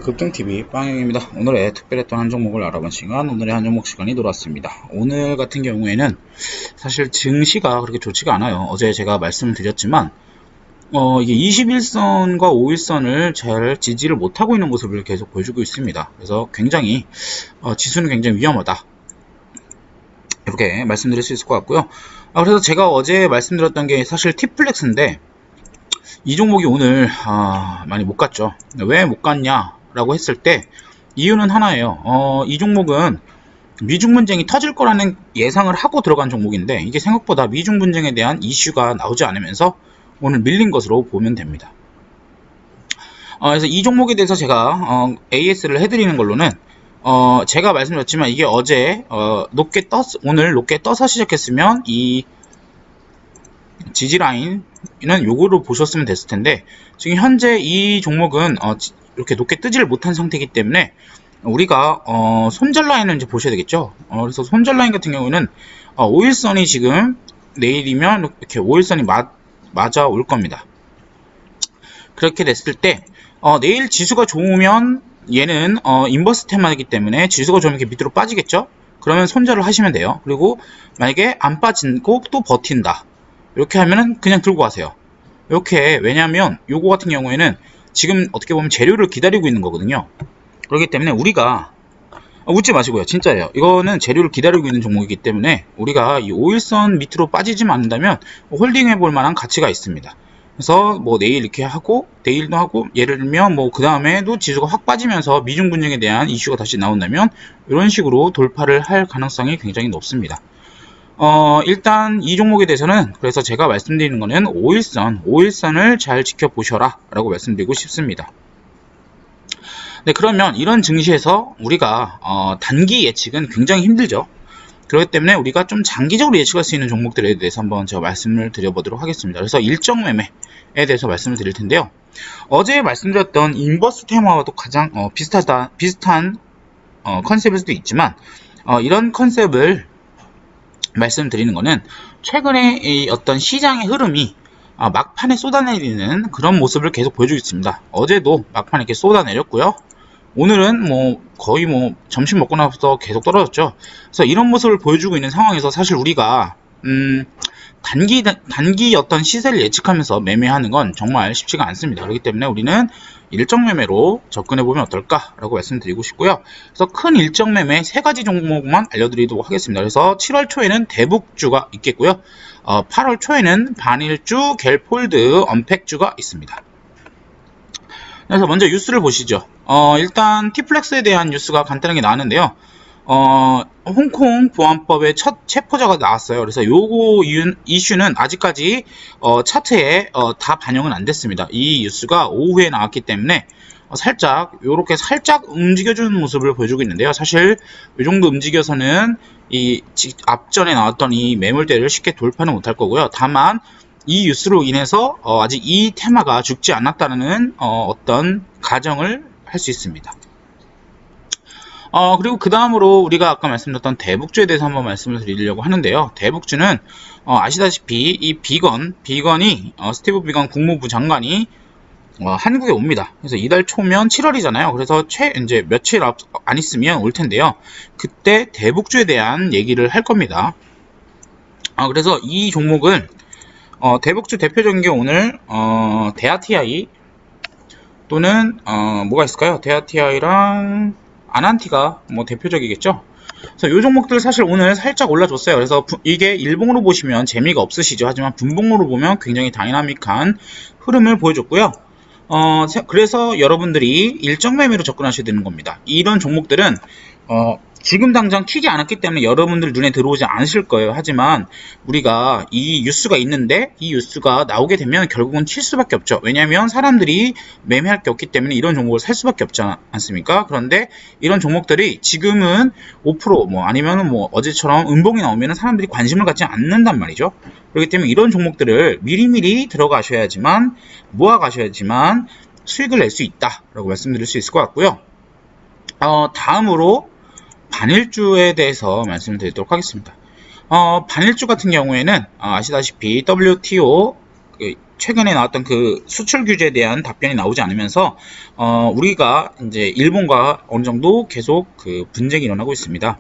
급등TV 빵영입니다. 오늘의 특별했던 한 종목을 알아본 시간, 오늘의 한 종목 시간이 돌아왔습니다. 오늘 같은 경우에는 사실 증시가 그렇게 좋지가 않아요. 어제 제가 말씀을 드렸지만 이게 21선과 5일선을 잘 지지를 못하고 있는 모습을 계속 보여주고 있습니다. 그래서 굉장히 지수는 굉장히 위험하다, 이렇게 말씀드릴 수 있을 것 같고요. 그래서 제가 어제 말씀드렸던 게 사실 T플렉스인데 이 종목이 오늘 많이 못 갔죠. 왜 못 갔냐 라고 했을 때 이유는 하나예요. 이 종목은 미중 분쟁이 터질 거라는 예상을 하고 들어간 종목인데 이게 생각보다 미중 분쟁에 대한 이슈가 나오지 않으면서 오늘 밀린 것으로 보면 됩니다. 그래서 이 종목에 대해서 제가 AS를 해드리는 걸로는 제가 말씀드렸지만 이게 어제 오늘 높게 떠서 시작했으면 이 지지라인은 요거로 보셨으면 됐을 텐데 지금 현재 이 종목은 이렇게 높게 뜨지를 못한 상태이기 때문에 우리가 손절 라인을 이제 보셔야 되겠죠. 그래서 손절 라인 같은 경우는 5일선이 지금 내일이면 이렇게 5일선이 맞아 올 겁니다. 그렇게 됐을 때 내일 지수가 좋으면 얘는 인버스 테마이기 때문에 지수가 좋으면 이렇게 밑으로 빠지겠죠. 그러면 손절을 하시면 돼요. 그리고 만약에 안 빠지고 또 버틴다, 이렇게 하면은 그냥 들고 가세요. 이렇게, 왜냐하면 요거 같은 경우에는 지금 어떻게 보면 재료를 기다리고 있는 거거든요. 그렇기 때문에 우리가 웃지 마시고요, 진짜예요. 이거는 재료를 기다리고 있는 종목이기 때문에 우리가 이 5일선 밑으로 빠지지만 않는다면 홀딩 해볼 만한 가치가 있습니다. 그래서 뭐 내일 이렇게 하고 내일도 하고, 예를 들면 뭐 그 다음에도 지수가 확 빠지면서 미중 분쟁에 대한 이슈가 다시 나온다면 이런 식으로 돌파를 할 가능성이 굉장히 높습니다. 일단 이 종목에 대해서는 그래서 제가 말씀드리는 거는 5일선을 잘 지켜보셔라 라고 말씀드리고 싶습니다. 네, 그러면 이런 증시에서 우리가 단기 예측은 굉장히 힘들죠. 그렇기 때문에 우리가 좀 장기적으로 예측할 수 있는 종목들에 대해서 한번 제가 말씀을 드려보도록 하겠습니다. 그래서 일정 매매에 대해서 말씀을 드릴 텐데요. 어제 말씀드렸던 인버스 테마와도 가장 비슷한 컨셉일 수도 있지만 이런 컨셉을 말씀드리는 거는 최근에 이 어떤 시장의 흐름이 막판에 쏟아내리는 그런 모습을 계속 보여주고 있습니다. 어제도 막판에 이렇게 쏟아내렸고요. 오늘은 뭐 거의 뭐 점심 먹고 나서 계속 떨어졌죠. 그래서 이런 모습을 보여주고 있는 상황에서 사실 우리가 단기 어떤 시세를 예측하면서 매매하는 건 정말 쉽지가 않습니다. 그렇기 때문에 우리는 일정 매매로 접근해 보면 어떨까라고 말씀드리고 싶고요. 그래서 큰 일정 매매 3가지 종목만 알려드리도록 하겠습니다. 그래서 7월 초에는 대북주가 있겠고요. 8월 초에는 반일주, 갤폴드, 언팩주가 있습니다. 그래서 먼저 뉴스를 보시죠. 일단 T플렉스에 대한 뉴스가 간단하게 나왔는데요. 홍콩 보안법의 첫 체포자가 나왔어요. 그래서 요거 이슈는 아직까지 차트에 다 반영은 안 됐습니다. 이 뉴스가 오후에 나왔기 때문에 요렇게 살짝 움직여주는 모습을 보여주고 있는데요. 사실 이 정도 움직여서는 이 앞전에 나왔던 이 매물대를 쉽게 돌파는 못할 거고요. 다만 이 뉴스로 인해서 아직 이 테마가 죽지 않았다는 어떤 가정을 할 수 있습니다. 그리고 그 다음으로 우리가 아까 말씀드렸던 대북주에 대해서 한번 말씀을 드리려고 하는데요. 대북주는 아시다시피 이 비건이 스티브 비건 국무부 장관이 한국에 옵니다. 그래서 이달 초면 7월이잖아요. 그래서 이제 며칠 안 있으면 올 텐데요. 그때 대북주에 대한 얘기를 할 겁니다. 그래서 이 종목은 대북주 대표적인 게 오늘 데아TI 또는 뭐가 있을까요? 데아TI랑 아난티가 뭐 대표적이겠죠. 그래서 이 종목들 사실 오늘 살짝 올라줬어요. 그래서 이게 일봉으로 보시면 재미가 없으시죠. 하지만 분봉으로 보면 굉장히 다이나믹한 흐름을 보여줬고요. 그래서 여러분들이 일정 매매로 접근하셔야 되는 겁니다. 이런 종목들은 지금 당장 튀지 않았기 때문에 여러분들 눈에 들어오지 않으실 거예요. 하지만 우리가 이 뉴스가 있는데 이 뉴스가 나오게 되면 결국은 칠 수밖에 없죠. 왜냐하면 사람들이 매매할 게 없기 때문에 이런 종목을 살 수밖에 없지 않습니까? 그런데 이런 종목들이 지금은 5% 뭐 아니면 뭐 어제처럼 음봉이 나오면 사람들이 관심을 갖지 않는단 말이죠. 그렇기 때문에 이런 종목들을 미리미리 들어가셔야지만 모아가셔야지만 수익을 낼 수 있다라고 말씀드릴 수 있을 것 같고요. 다음으로 반일주에 대해서 말씀을 드리도록 하겠습니다. 반일주 같은 경우에는 아시다시피 WTO 최근에 나왔던 그 수출 규제에 대한 답변이 나오지 않으면서 우리가 이제 일본과 어느 정도 계속 그 분쟁이 일어나고 있습니다.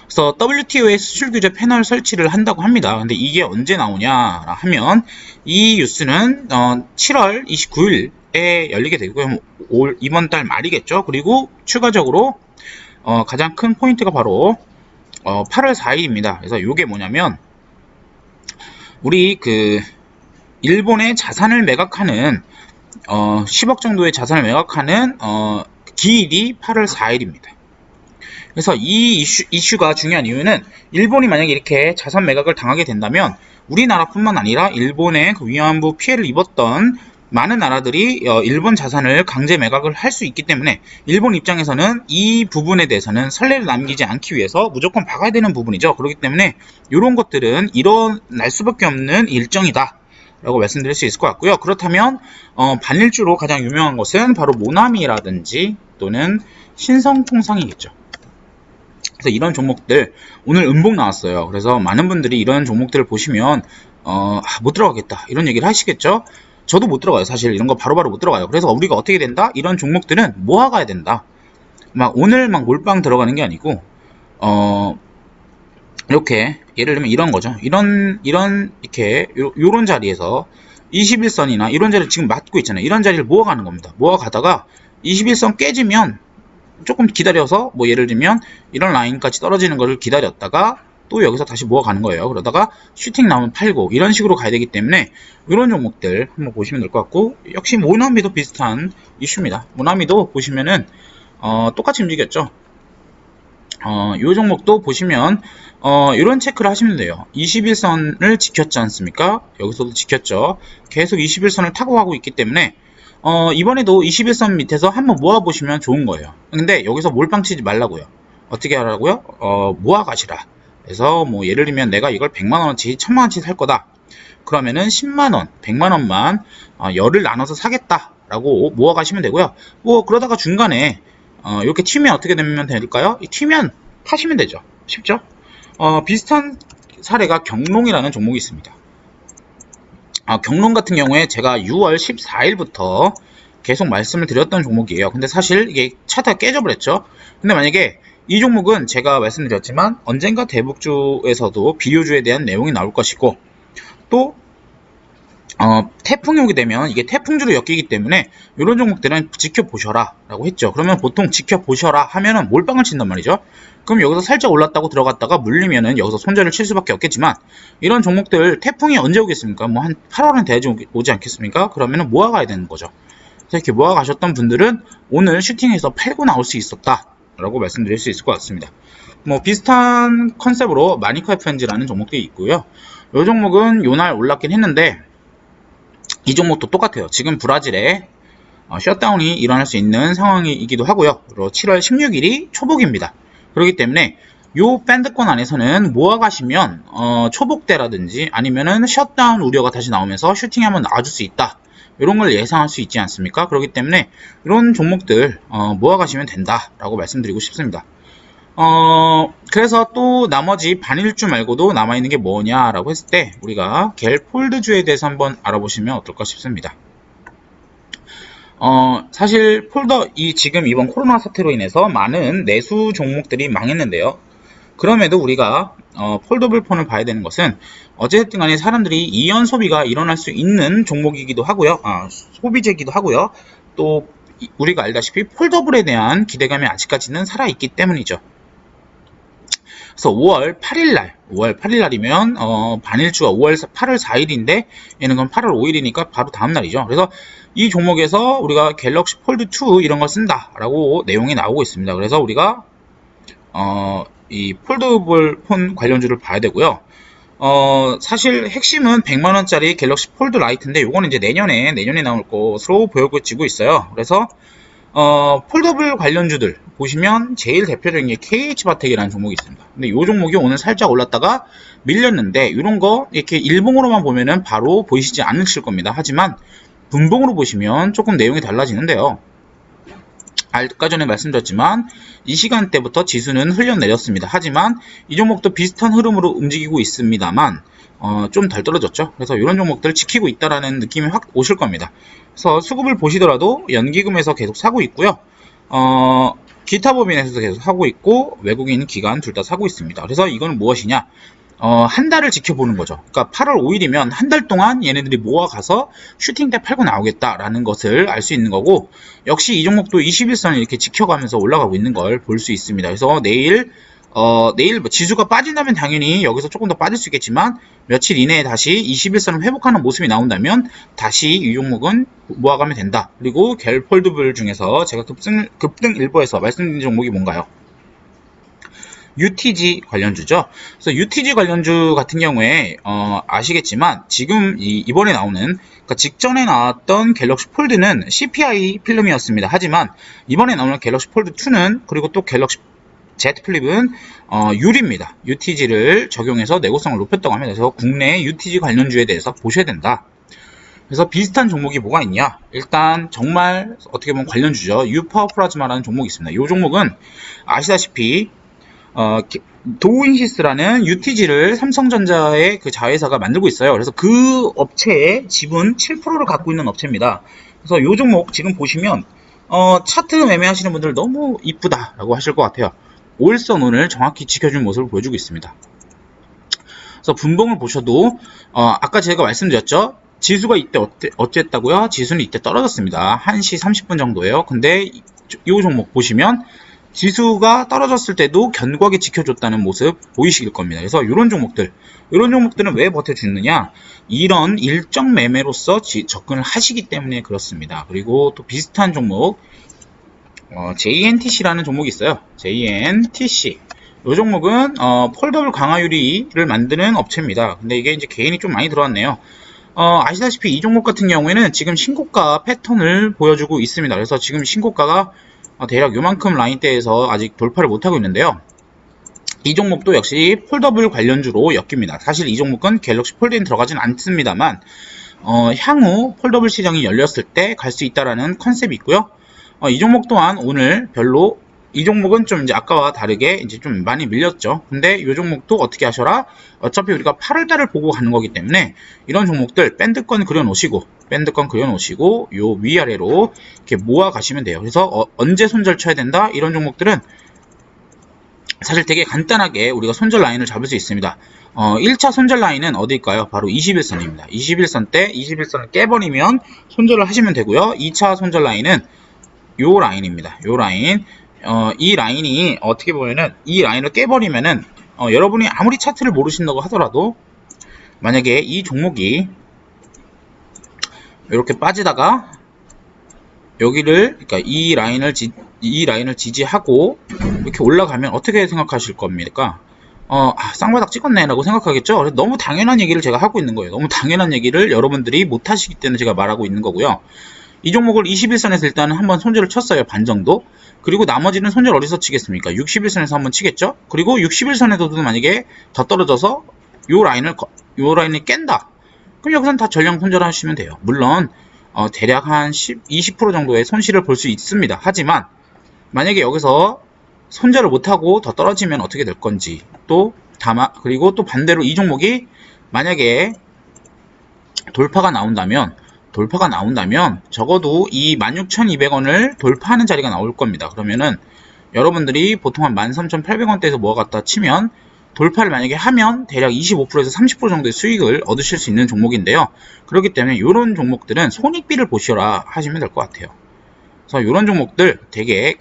그래서 WTO의 수출 규제 패널 설치를 한다고 합니다. 근데 이게 언제 나오냐 하면 이 뉴스는 7월 29일에 열리게 되고요. 이번 달 말이겠죠. 그리고 추가적으로 가장 큰 포인트가 바로 8월 4일입니다. 그래서 이게 뭐냐면 우리 그 일본의 자산을 매각하는 10억 정도의 자산을 매각하는 기일이 8월 4일입니다. 그래서 이 이슈가 중요한 이유는 일본이 만약에 이렇게 자산 매각을 당하게 된다면 우리나라뿐만 아니라 일본의 그 위안부 피해를 입었던 많은 나라들이 일본 자산을 강제 매각을 할 수 있기 때문에 일본 입장에서는 이 부분에 대해서는 선례를 남기지 않기 위해서 무조건 박아야 되는 부분이죠. 그렇기 때문에 이런 것들은 일어날 수밖에 없는 일정이다 라고 말씀드릴 수 있을 것 같고요. 그렇다면 반일주로 가장 유명한 것은 바로 모나미라든지 또는 신성통상이겠죠. 그래서 이런 종목들 오늘 음봉 나왔어요. 그래서 많은 분들이 이런 종목들을 보시면 못 들어가겠다 이런 얘기를 하시겠죠. 저도 못 들어가요. 사실 이런 거 바로바로 못 들어가요. 그래서 우리가 어떻게 된다? 이런 종목들은 모아가야 된다. 막 오늘 막 몰빵 들어가는 게 아니고 이렇게 예를 들면 이런 거죠. 이런 이렇게 요런 자리에서 21선이나 이런 자리를 지금 맞고 있잖아요. 이런 자리를 모아가는 겁니다. 모아가다가 21선 깨지면 조금 기다려서 뭐 예를 들면 이런 라인까지 떨어지는 것을 기다렸다가 또 여기서 다시 모아가는 거예요. 그러다가 슈팅 나오면 팔고 이런 식으로 가야 되기 때문에 이런 종목들 한번 보시면 될 것 같고, 역시 모나미도 비슷한 이슈입니다. 모나미도 보시면은 똑같이 움직였죠. 이 종목도 보시면 이런 체크를 하시면 돼요. 21선을 지켰지 않습니까? 여기서도 지켰죠. 계속 21선을 타고 가고 있기 때문에 이번에도 21선 밑에서 한번 모아보시면 좋은 거예요. 근데 여기서 몰빵 치지 말라고요. 어떻게 하라고요? 모아 가시라. 그래서 뭐 예를 들면 내가 이걸 100만원어치 1000만원치 살 거다. 그러면은 10만원 100만원만 열을 나눠서 사겠다 라고 모아 가시면 되고요. 뭐 그러다가 중간에 이렇게 튀면 어떻게 되면 될까요? 튀면 파시면 되죠. 쉽죠? 비슷한 사례가 경롱이라는 종목이 있습니다. 경롱 같은 경우에 제가 6월 14일부터 계속 말씀을 드렸던 종목이에요. 근데 사실 이게 차트가 깨져버렸죠. 근데 만약에 이 종목은 제가 말씀드렸지만 언젠가 대북주에서도 비료주에 대한 내용이 나올 것이고, 또 태풍이 오게 되면 이게 태풍주로 엮이기 때문에 이런 종목들은 지켜보셔라 라고 했죠. 그러면 보통 지켜보셔라 하면은 몰빵을 친단 말이죠. 그럼 여기서 살짝 올랐다고 들어갔다가 물리면은 여기서 손절을 칠 수밖에 없겠지만, 이런 종목들 태풍이 언제 오겠습니까? 뭐 한 8월은 돼야지 오지 않겠습니까? 그러면은 모아가야 되는 거죠. 그래서 이렇게 모아가셨던 분들은 오늘 슈팅해서 팔고 나올 수 있었다 라고 말씀드릴 수 있을 것 같습니다. 뭐 비슷한 컨셉으로 마니카 FNG라는 종목도 있고요. 이 종목은 요날 올랐긴 했는데 이 종목도 똑같아요. 지금 브라질에 셧다운이 일어날 수 있는 상황이기도 하고요. 그리고 7월 16일이 초복입니다. 그렇기 때문에 요 밴드권 안에서는 모아가시면 초복대라든지 아니면은 셧다운 우려가 다시 나오면서 슈팅이 한번 나와줄 수 있다. 이런 걸 예상할 수 있지 않습니까? 그렇기 때문에 이런 종목들 모아가시면 된다라고 말씀드리고 싶습니다. 그래서 또 나머지 반일주 말고도 남아있는 게 뭐냐라고 했을 때 우리가 겔폴드주에 대해서 한번 알아보시면 어떨까 싶습니다. 사실 지금 이번 코로나 사태로 인해서 많은 내수 종목들이 망했는데요. 그럼에도 우리가 폴더블 폰을 봐야 되는 것은 어쨌든 간에 사람들이 이연 소비가 일어날 수 있는 종목이기도 하고요. 소비재이기도 하고요. 또 우리가 알다시피 폴더블에 대한 기대감이 아직까지는 살아있기 때문이죠. 그래서 5월 8일날이면 반일주가 8월 4일인데 얘는 그럼 8월 5일이니까 바로 다음날이죠. 그래서 이 종목에서 우리가 갤럭시 폴드 2 이런 걸 쓴다 라고 내용이 나오고 있습니다. 그래서 우리가 이 폴더블 폰 관련주를 봐야 되고요. 사실 핵심은 100만원짜리 갤럭시 폴드 라이트인데 요거는 이제 내년에 나올 것으로 보여지고 있어요. 그래서 폴더블 관련주들 보시면 제일 대표적인 게 KH바텍이라는 종목이 있습니다. 근데 이 종목이 오늘 살짝 올랐다가 밀렸는데 이런 거 이렇게 일봉으로만 보면은 바로 보이시지 않으실 겁니다. 하지만 분봉으로 보시면 조금 내용이 달라지는데요. 아까 전에 말씀드렸지만 이 시간대부터 지수는 흘러내렸습니다. 하지만 이 종목도 비슷한 흐름으로 움직이고 있습니다만 좀 덜 떨어졌죠. 그래서 이런 종목들을 지키고 있다라는 느낌이 확 오실 겁니다. 그래서 수급을 보시더라도 연기금에서 계속 사고 있고요. 기타 법인에서도 계속 사고 있고 외국인 기관 둘 다 사고 있습니다. 그래서 이건 무엇이냐? 한 달을 지켜보는 거죠. 그러니까 8월 5일이면 한 달 동안 얘네들이 모아가서 슈팅 때 팔고 나오겠다라는 것을 알 수 있는 거고, 역시 이 종목도 21선을 이렇게 지켜가면서 올라가고 있는 걸 볼 수 있습니다. 그래서 내일 지수가 빠진다면 당연히 여기서 조금 더 빠질 수 있겠지만 며칠 이내에 다시 21선을 회복하는 모습이 나온다면 다시 이 종목은 모아가면 된다. 그리고 갤폴드블 중에서 제가 급등 일보에서 말씀드린 종목이 뭔가요? UTG 관련주죠. 그래서 UTG 관련주 같은 경우에 아시겠지만 지금 이번에 나오는, 그러니까 직전에 나왔던 갤럭시 폴드는 CPI 필름이었습니다. 하지만 이번에 나오는 갤럭시 폴드 2는, 그리고 또 갤럭시 Z 플립은 유리입니다. UTG를 적용해서 내구성을 높였다고 합니다. 그래서 국내 UTG 관련주에 대해서 보셔야 된다. 그래서 비슷한 종목이 뭐가 있냐? 일단 정말 어떻게 보면 관련주죠. 유파워플라즈마라는 종목이 있습니다. 이 종목은 아시다시피 도우인시스라는 UTG를 삼성전자의 그 자회사가 만들고 있어요. 그래서 그 업체의 지분 7%를 갖고 있는 업체입니다. 그래서 이 종목 지금 보시면 차트 매매하시는 분들 너무 이쁘다라고 하실 것 같아요. 5일선을 정확히 지켜준 모습을 보여주고 있습니다. 그래서 분봉을 보셔도 아까 제가 말씀드렸죠. 지수가 이때 어쨌다고요? 지수는 이때 떨어졌습니다. 1시 30분 정도예요. 근데 이 종목 보시면 지수가 떨어졌을 때도 견고하게 지켜줬다는 모습 보이실 겁니다. 그래서 이런 종목들은 왜 버텨주느냐? 이런 일정 매매로서 접근을 하시기 때문에 그렇습니다. 그리고 또 비슷한 종목 JNTC라는 종목이 있어요. JNTC. 이 종목은 폴더블 강화 유리를 만드는 업체입니다. 근데 이게 이제 개인이 좀 많이 들어왔네요. 아시다시피 이 종목 같은 경우에는 지금 신고가 패턴을 보여주고 있습니다. 그래서 지금 신고가가 대략 요만큼 라인대에서 아직 돌파를 못하고 있는데요. 이 종목도 역시 폴더블 관련주로 엮입니다. 사실 이 종목은 갤럭시 폴드에 들어가진 않습니다만 향후 폴더블 시장이 열렸을 때 갈 수 있다라는 컨셉이 있고요. 이 종목 또한 오늘 별로, 이 종목은 좀 이제 아까와 다르게 이제 좀 많이 밀렸죠. 근데 이 종목도 어떻게 하셔라? 어차피 우리가 8월달을 보고 가는 거기 때문에 이런 종목들 밴드권 그려놓으시고 요 위아래로 이렇게 모아 가시면 돼요. 그래서 언제 손절 쳐야 된다? 이런 종목들은 사실 되게 간단하게 우리가 손절 라인을 잡을 수 있습니다. 1차 손절 라인은 어디일까요? 바로 21선입니다. 21선 때 21선을 깨버리면 손절을 하시면 되고요. 2차 손절 라인은 요 라인입니다. 요 라인. 이 라인이 어떻게 보면은 이 라인을 깨버리면은 여러분이 아무리 차트를 모르신다고 하더라도 만약에 이 종목이 이렇게 빠지다가 여기를, 그러니까 이 라인을 지지하고 이렇게 올라가면 어떻게 생각하실 겁니까? 쌍바닥 찍었네 라고 생각하겠죠. 그래서 너무 당연한 얘기를 제가 하고 있는 거예요. 너무 당연한 얘기를 여러분들이 못 하시기 때문에 제가 말하고 있는 거고요. 이 종목을 21선에서 일단은 한번 손절을 쳤어요. 반 정도. 그리고 나머지는 손절 어디서 치겠습니까? 61선에서 한번 치겠죠? 그리고 61선에서도 만약에 더 떨어져서 요 라인을 깬다. 그럼 여기서는 다 전량 손절하시면 돼요. 물론 대략 한 20% 정도의 손실을 볼 수 있습니다. 하지만 만약에 여기서 손절을 못하고 더 떨어지면 어떻게 될 건지, 그리고 또 반대로 이 종목이 만약에 돌파가 나온다면 적어도 이 16,200원을 돌파하는 자리가 나올 겁니다. 그러면은 여러분들이 보통 한 13,800원대에서 모아갔다 치면 돌파를 만약에 하면 대략 25%에서 30% 정도의 수익을 얻으실 수 있는 종목인데요. 그렇기 때문에 이런 종목들은 손익비를 보시라 하시면 될 것 같아요. 그래서 이런 종목들 되게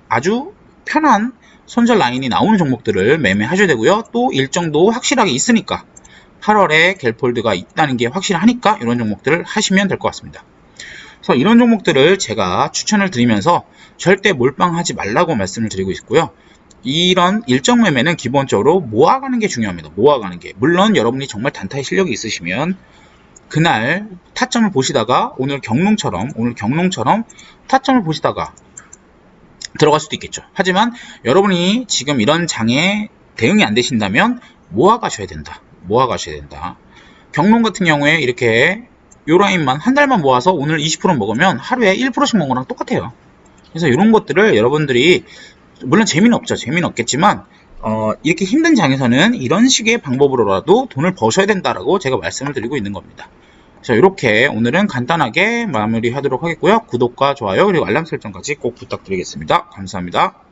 아주 편한 손절 라인이 나오는 종목들을 매매하셔야 되고요. 또 일정도 확실하게 있으니까 8월에 갤폴드가 있다는 게 확실하니까 이런 종목들을 하시면 될 것 같습니다. 그래서 이런 종목들을 제가 추천을 드리면서 절대 몰빵하지 말라고 말씀을 드리고 있고요. 이런 일정 매매는 기본적으로 모아가는 게 중요합니다. 모아가는 게. 물론 여러분이 정말 단타의 실력이 있으시면 그날 타점을 보시다가 오늘 경롱처럼 타점을 보시다가 들어갈 수도 있겠죠. 하지만 여러분이 지금 이런 장에 대응이 안 되신다면 모아가셔야 된다. 경롱 같은 경우에 이렇게 요 라인만 한 달만 모아서 오늘 20% 먹으면 하루에 1%씩 먹은 거랑 똑같아요. 그래서 이런 것들을 여러분들이, 물론 재미는 없죠. 재미는 없겠지만 이렇게 힘든 장에서는 이런 식의 방법으로라도 돈을 버셔야 된다라고 제가 말씀을 드리고 있는 겁니다. 자, 이렇게 오늘은 간단하게 마무리하도록 하겠고요. 구독과 좋아요 그리고 알람 설정까지 꼭 부탁드리겠습니다. 감사합니다.